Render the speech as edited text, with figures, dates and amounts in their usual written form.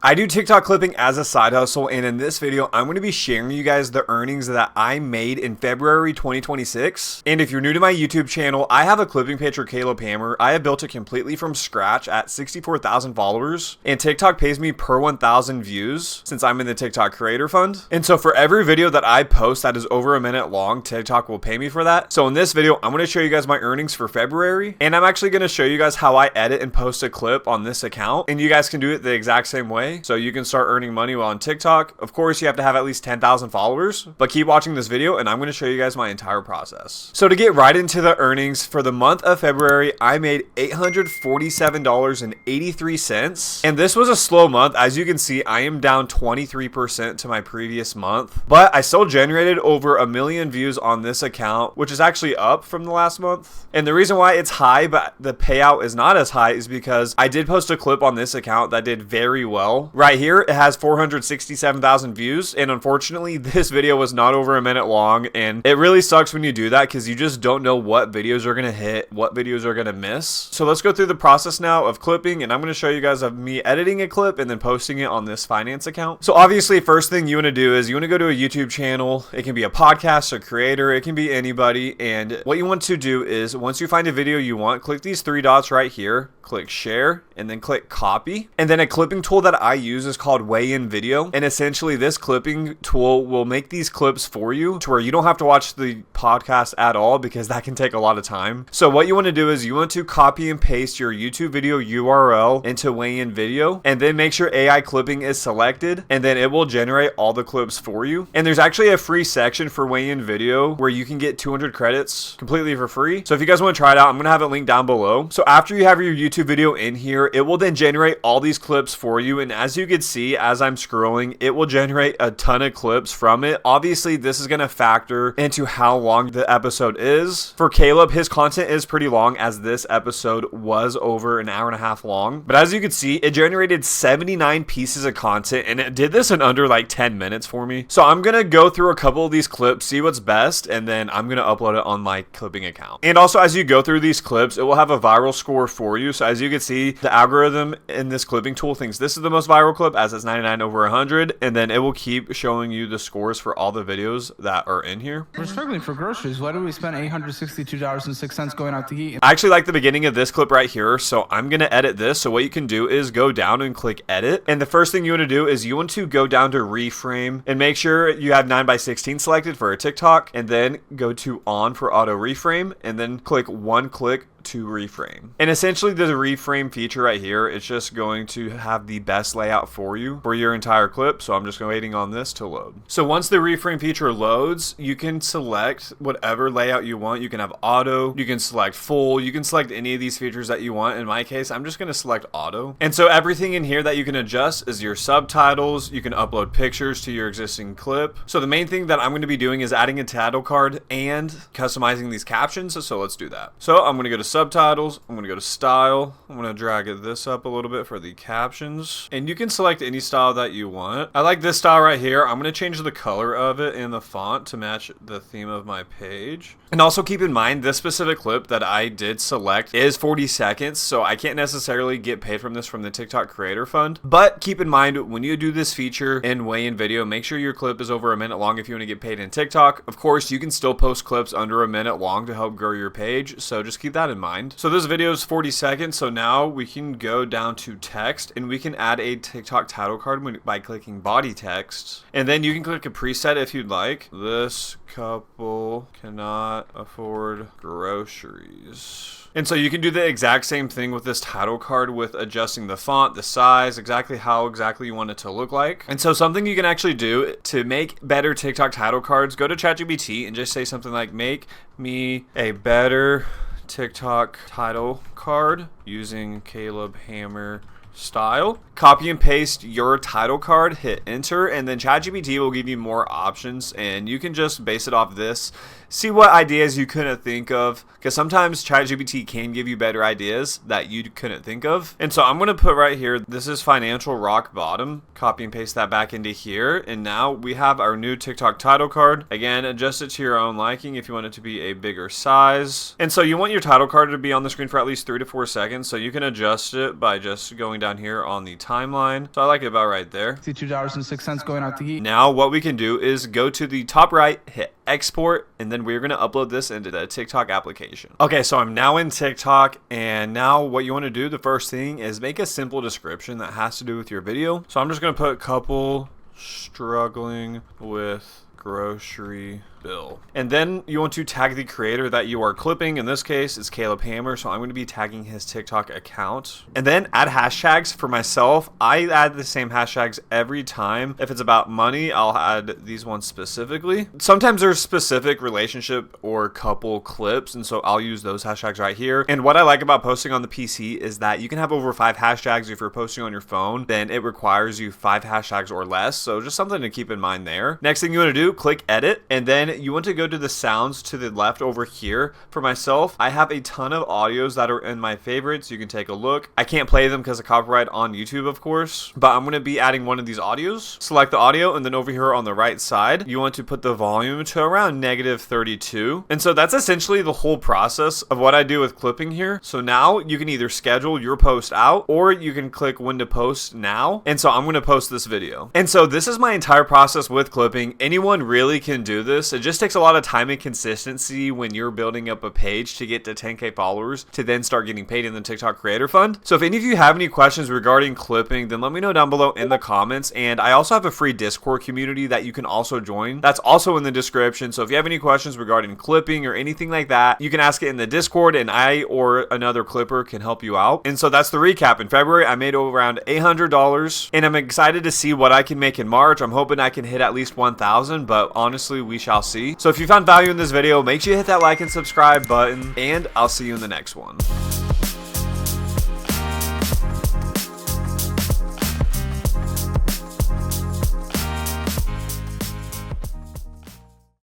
I do TikTok clipping as a side hustle, and in this video, I'm going to be sharing you guys the earnings that I made in February 2026. And if you're new to my YouTube channel, I have a clipping page for Caleb Hammer. I have built it completely from scratch at 64,000 followers, and TikTok pays me per 1,000 views since I'm in the TikTok Creator Fund. And so for every video that I post that is over a minute long, TikTok will pay me for that. So in this video, I'm going to show you guys my earnings for February, and I'm actually going to show you guys how I edit and post a clip on this account, and you guys can do it the exact same way. So you can start earning money while on TikTok. Of course, you have to have at least 10,000 followers, but keep watching this video and I'm going to show you guys my entire process. So to get right into the earnings for the month of February, I made $847.83. And this was a slow month. As you can see, I am down 23% to my previous month, but I still generated over 1 million views on this account, which is actually up from the last month. And the reason why it's high, but the payout is not as high, is because I did post a clip on this account that did very well. Right here, it has 467,000 views, and unfortunately, this video was not over a minute long, and it really sucks when you do that because you just don't know what videos are going to hit, what videos are going to miss. So let's go through the process now of clipping, and I'm going to show you guys of me editing a clip and then posting it on this finance account. So obviously, first thing you want to do is you want to go to a YouTube channel. It can be a podcast, a creator, it can be anybody, and what you want to do is once you find a video you want, click these 3 dots right here, click share, and then click copy. And then a clipping tool that I use is called WayinVideo, and essentially this clipping tool will make these clips for you to where you don't have to watch the podcast at all because that can take a lot of time. So what you want to do is you want to copy and paste your YouTube video URL into WayinVideo, and then make sure AI clipping is selected, and then it will generate all the clips for you. And there's actually a free section for WayinVideo where you can get 200 credits completely for free. So if you guys want to try it out, I'm going to have it linked down below. So after you have your YouTube video in here, it will then generate all these clips for you, and as you can see, as I'm scrolling, it will generate a ton of clips from it. Obviously, this is going to factor into how long the episode is. For Caleb, his content is pretty long, as this episode was over an hour and a half long. But as you can see, it generated 79 pieces of content, and it did this in under like 10 minutes for me. So I'm going to go through a couple of these clips, see what's best, and then I'm going to upload it on my clipping account. And also, as you go through these clips, it will have a viral score for you. So as you can see, the algorithm in this clipping tool thinks this is the most viral clip, as it's 99 over 100, and then it will keep showing you the scores for all the videos that are in here. We're struggling for groceries. Why do we spend $862.06 going out to eat? I actually like the beginning of this clip right here, so I'm going to edit this. So what you can do is go down and click edit, and the first thing you want to do is you want to go down to reframe and make sure you have 9:16 selected for a TikTok, and then go to on for auto reframe, and then click one click to reframe. And essentially the reframe feature right here, it's just going to have the best layout for you for your entire clip. So I'm just waiting on this to load. So once the reframe feature loads, you can select whatever layout you want. You can have auto, you can select full, you can select any of these features that you want. In my case, I'm just going to select auto. And so everything in here that you can adjust is your subtitles. You can upload pictures to your existing clip. So the main thing that I'm going to be doing is adding a title card and customizing these captions. So let's do that. So I'm going to go to subtitles, I'm going to go to style, I'm going to drag this up a little bit for the captions, and you can select any style that you want. I like this style right here. I'm going to change the color of it and the font to match the theme of my page. And also keep in mind, this specific clip that I did select is 40 seconds, so I can't necessarily get paid from this from the TikTok Creator Fund. But keep in mind, when you do this feature in WayinVideo, make sure your clip is over a minute long if you want to get paid in TikTok. Of course, you can still post clips under a minute long to help grow your page, so just keep that in mind. So this video is 40 seconds, so now we can go down to text, and we can add a TikTok title card by clicking body text. And then you can click a preset if you'd like. This couple cannot afford groceries. And so you can do the exact same thing with this title card with adjusting the font, the size, exactly how you want it to look like. And so something you can actually do to make better TikTok title cards, go to ChatGPT and just say something like, make me a better TikTok title card using Caleb Hammer style. Copy and paste your title card, hit enter, and then ChatGPT will give you more options, and you can just base it off this. See what ideas you couldn't think of, because sometimes ChatGPT can give you better ideas that you couldn't think of. And so I'm going to put right here, this is financial rock bottom. Copy and paste that back into here, and now we have our new TikTok title card. Again, adjust it to your own liking if you want it to be a bigger size. And so you want your title card to be on the screen for at least 3 to 4 seconds, so you can adjust it by just going down down here on the timeline. So I like it about right there. $62.06 going out the heat. Now what we can do is go to the top right, hit export, and then we're going to upload this into the TikTok application. Okay, so I'm now in TikTok, and now what you want to do, the first thing is make a simple description that has to do with your video. So I'm just going to put couple struggling with grocery bill, and then you want to tag the creator that you are clipping. In this case it's Caleb Hammer, so I'm going to be tagging his TikTok account, and then add hashtags. For myself, I add the same hashtags every time. If it's about money, I'll add these ones specifically. Sometimes there's specific relationship or couple clips, and so I'll use those hashtags right here. And what I like about posting on the PC is that you can have over 5 hashtags. If you're posting on your phone, then it requires you 5 hashtags or less, so just something to keep in mind there. Next thing you want to do, click edit, and then you want to go to the sounds to the left over here. For myself, I have a ton of audios that are in my favorites. You can take a look. I can't play them because of copyright on YouTube, of course, but I'm going to be adding one of these audios. Select the audio, and then over here on the right side, you want to put the volume to around -32. And so that's essentially the whole process of what I do with clipping here. So now you can either schedule your post out, or you can click when to post now. And so I'm going to post this video. And so this is my entire process with clipping. Anyone really can do this. It just takes a lot of time and consistency when you're building up a page to get to 10K followers to then start getting paid in the TikTok Creator Fund. So if any of you have any questions regarding clipping, then let me know down below in the comments. And I also have a free Discord community that you can also join. That's also in the description. So if you have any questions regarding clipping or anything like that, you can ask it in the Discord, and I or another clipper can help you out. And so that's the recap. In February, I made around $800, and I'm excited to see what I can make in March. I'm hoping I can hit at least 1,000, but honestly, we shall see. So if you found value in this video, make sure you hit that like and subscribe button, and I'll see you in the next one.